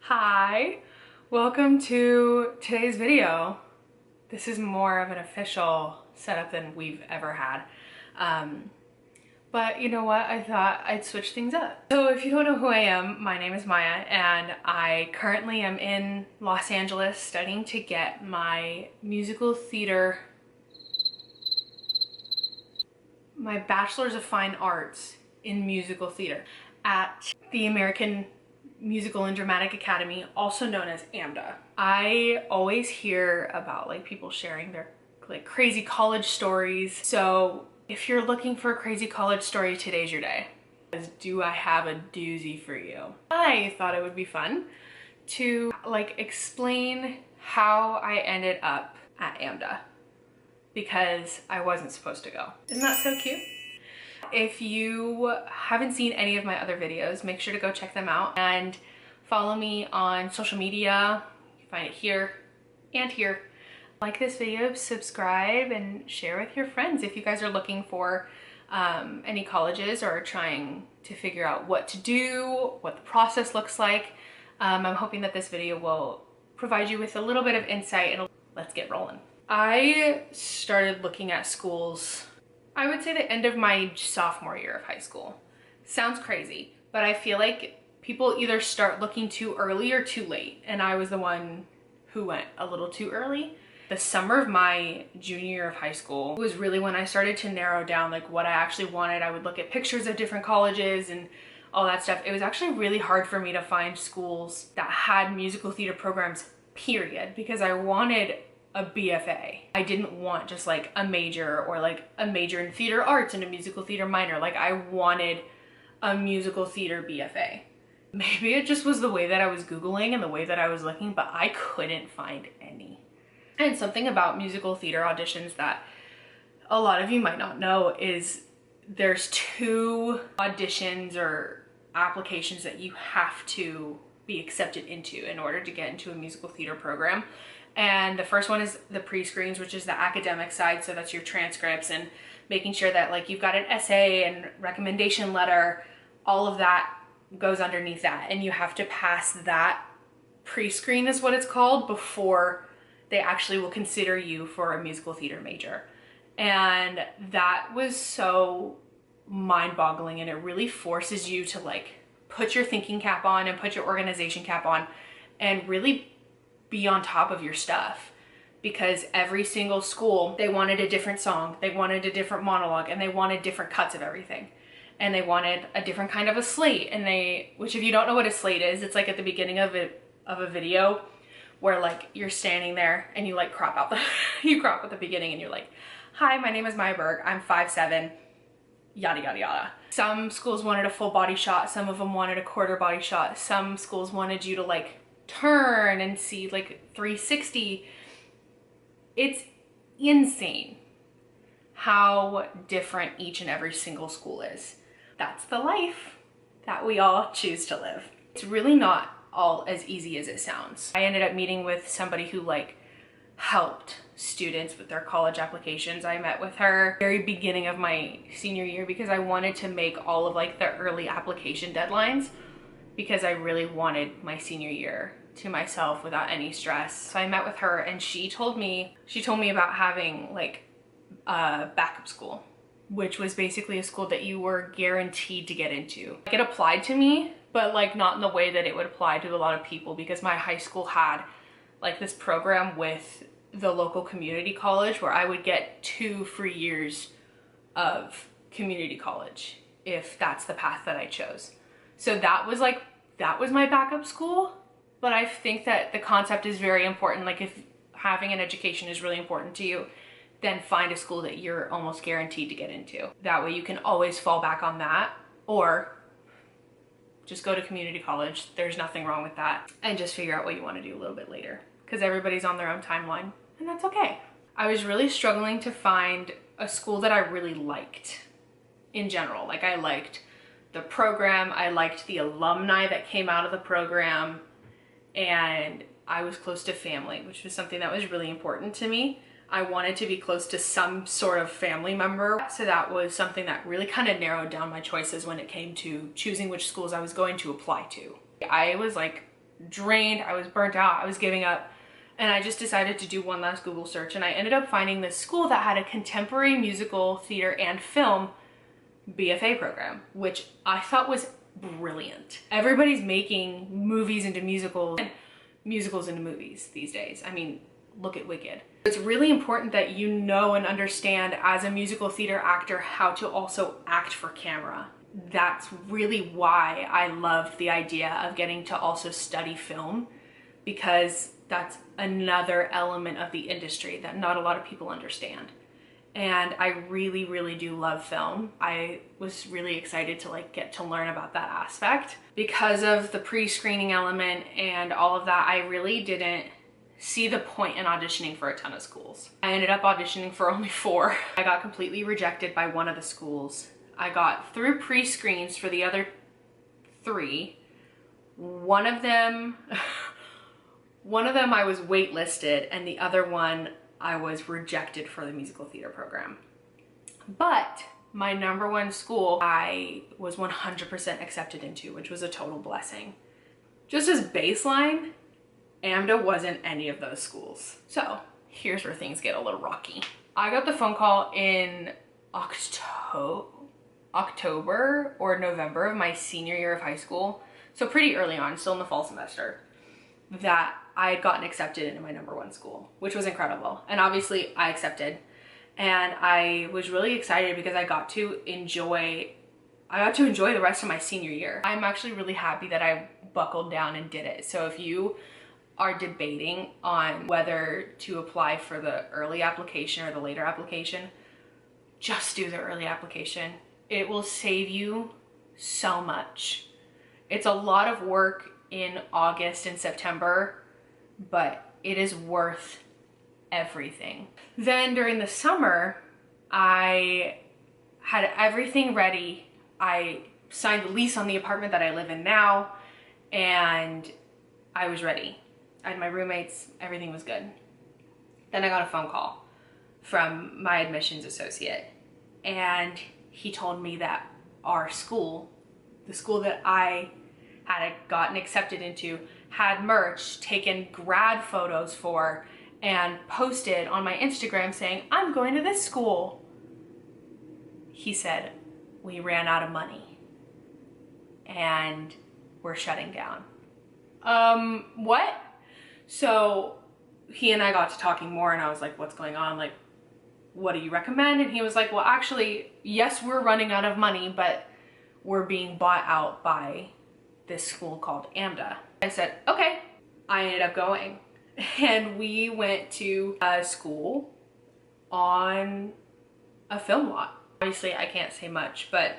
Hi, welcome to today's video. This is more of an official setup than we've ever had. But you know what? I thought I'd switch things up. So if you don't know who I am, my name is Maya and I currently am in Los Angeles studying to get my my Bachelor's of Fine Arts in Musical Theater at the American Musical and Dramatic Academy, also known as AMDA. I always hear about like people sharing their like crazy college stories. So if you're looking for a crazy college story, today's your day. Do I have a doozy for you? I thought it would be fun to like explain how I ended up at AMDA because I wasn't supposed to go. Isn't that so cute? If you haven't seen any of my other videos, make sure to go check them out and follow me on social media. You can find it here and here. Like this video, subscribe, and share with your friends if you guys are looking for any colleges or trying to figure out what to do, what the process looks like. I'm hoping that this video will provide you with a little bit of insight, and let's get rolling. I started looking at schools, I would say the end of my sophomore year of high school. Sounds crazy, but I feel like people either start looking too early or too late, and I was the one who went a little too early. The summer of my junior year of high school was really when I started to narrow down like what I actually wanted. I would look at pictures of different colleges and all that stuff. It was actually really hard for me to find schools that had musical theater programs, period, because I wanted a BFA. I didn't want just like a major or like a major in theater arts and a musical theater minor. Like I wanted a musical theater BFA. Maybe it just was the way that I was Googling and the way that I was looking, but I couldn't find any. And something about musical theater auditions that a lot of you might not know is there's two auditions or applications that you have to be accepted into in order to get into a musical theater program. And the first one is the pre-screens, which is the academic side. So that's your transcripts and making sure that like you've got an essay and recommendation letter, all of that goes underneath that. And you have to pass that pre-screen is what it's called before they actually will consider you for a musical theater major. And that was so mind-boggling, and it really forces you to like put your thinking cap on and put your organization cap on and really be on top of your stuff, because every single school, they wanted a different song, they wanted a different monologue, and they wanted different cuts of everything, and they wanted a different kind of a slate. And which if you don't know what a slate is, it's like at the beginning of a video where like you're standing there and you like crop out you crop at the beginning and you're like, hi, my name is Maya Berg, I'm 5'7", yada yada yada. Some schools wanted a full body shot, some of them wanted a quarter body shot, some schools wanted you to like turn and see like 360. It's insane how different each and every single school is. That's the life that we all choose to live. It's really not all as easy as it sounds. I ended up meeting with somebody who like helped students with their college applications. I met with her very beginning of my senior year because I wanted to make all of like the early application deadlines, because I really wanted my senior year to myself without any stress. So I met with her and she told me about having like a backup school, which was basically a school that you were guaranteed to get into. Like, it applied to me, but like not in the way that it would apply to a lot of people, because my high school had like this program with the local community college where I would get 2 free years of community college if that's the path that I chose. So that was my backup school. But I think that the concept is very important. Like, if having an education is really important to you, then find a school that you're almost guaranteed to get into. That way you can always fall back on that, or just go to community college. There's nothing wrong with that. And just figure out what you want to do a little bit later, because everybody's on their own timeline, and that's okay. I was really struggling to find a school that I really liked in general. Like, I liked the program, I liked the alumni that came out of the program, and I was close to family, which was something that was really important to me. I wanted to be close to some sort of family member. So that was something that really kind of narrowed down my choices when it came to choosing which schools I was going to apply to. I was like drained, I was burnt out, I was giving up. And I just decided to do one last Google search, and I ended up finding this school that had a contemporary musical theater and film BFA program, which I thought was brilliant. Everybody's making movies into musicals and musicals into movies these days. I mean, look at Wicked. It's really important that you know and understand as a musical theater actor how to also act for camera. That's really why I loved the idea of getting to also study film, because that's another element of the industry that not a lot of people understand. And I really, really do love film. I was really excited to like get to learn about that aspect. Because of the pre-screening element and all of that, I really didn't see the point in auditioning for a ton of schools. I ended up auditioning for only 4. I got completely rejected by one of the schools. I got through pre-screens for the other 3. One of them I was waitlisted, and the other one I was rejected for the musical theater program. But my number 1 school I was 100% accepted into, which was a total blessing. Just as baseline, AMDA wasn't any of those schools. So here's where things get a little rocky. I got the phone call in October or November of my senior year of high school. So pretty early on, still in the fall semester, that I had gotten accepted into my number 1 school, which was incredible. And obviously I accepted, and I was really excited because I got to enjoy the rest of my senior year. I'm actually really happy that I buckled down and did it. So if you are debating on whether to apply for the early application or the later application, just do the early application. It will save you so much. It's a lot of work in August and September, but it is worth everything. Then during the summer, I had everything ready. I signed the lease on the apartment that I live in now, and I was ready. I had my roommates, everything was good. Then I got a phone call from my admissions associate, and he told me that our school, the school that I had gotten accepted into, had merch, taken grad photos for, and posted on my Instagram saying, "I'm going to this school." He said, "We ran out of money and we're shutting down." What? So he and I got to talking more, and I was like, "What's going on? Like, what do you recommend?" And he was like, "Well, actually, yes, we're running out of money, but we're being bought out by this school called AMDA." I said, okay. I ended up going, and we went to a school on a film lot. Obviously, I can't say much, but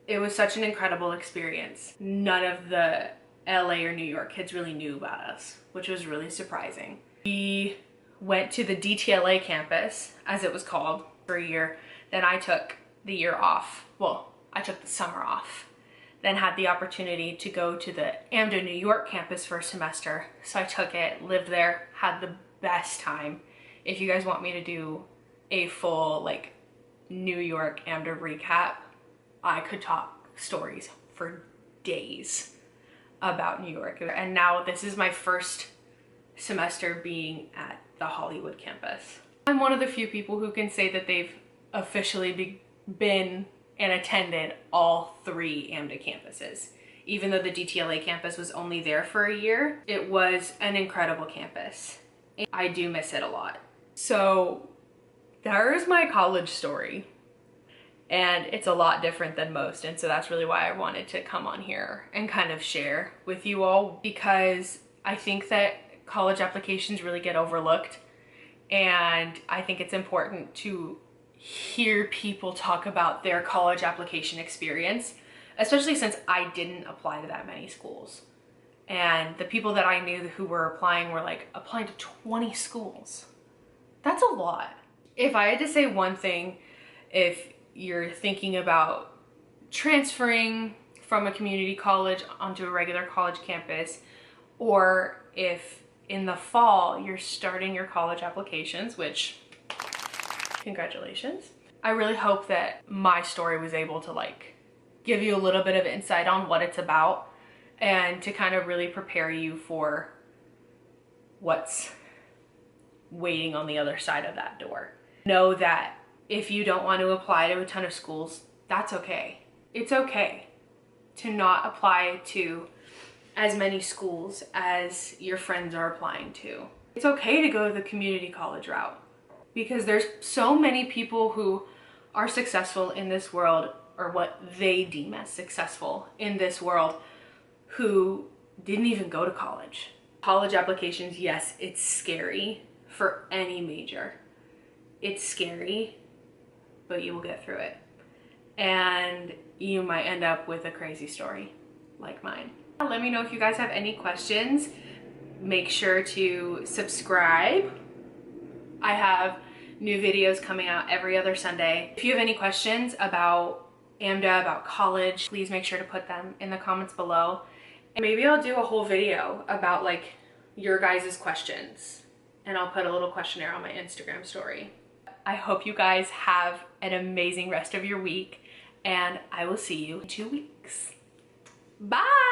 it was such an incredible experience. None of the LA or New York kids really knew about us, which was really surprising. We went to the DTLA campus, as it was called, for a year. Then I took the year off. Well, I took the summer off. Then had the opportunity to go to the AMDA New York campus for a semester. So I took it, lived there, had the best time. If you guys want me to do a full like New York AMDA recap, I could talk stories for days about New York. And now this is my first semester being at the Hollywood campus. I'm one of the few people who can say that they've officially been and attended all 3 AMDA campuses. Even though the DTLA campus was only there for a year, it was an incredible campus. I do miss it a lot. So there's my college story, and it's a lot different than most, and so that's really why I wanted to come on here and kind of share with you all, because I think that college applications really get overlooked, and I think it's important to hear people talk about their college application experience, especially since I didn't apply to that many schools. And the people that I knew who were applying were like applying to 20 schools. That's a lot. If I had to say one thing, if you're thinking about transferring from a community college onto a regular college campus, or if in the fall you're starting your college applications, which congratulations. I really hope that my story was able to like give you a little bit of insight on what it's about and to kind of really prepare you for what's waiting on the other side of that door. Know that if you don't want to apply to a ton of schools, that's okay. It's okay to not apply to as many schools as your friends are applying to. It's okay to go to the community college route, because there's so many people who are successful in this world, or what they deem as successful in this world, who didn't even go to college. College applications, yes, it's scary for any major. It's scary, but you will get through it. And you might end up with a crazy story like mine. Let me know if you guys have any questions. Make sure to subscribe. I have new videos coming out every other Sunday. If you have any questions about AMDA, about college, please make sure to put them in the comments below. And maybe I'll do a whole video about like your guys' questions, and I'll put a little questionnaire on my Instagram story. I hope you guys have an amazing rest of your week, and I will see you in 2 weeks. Bye!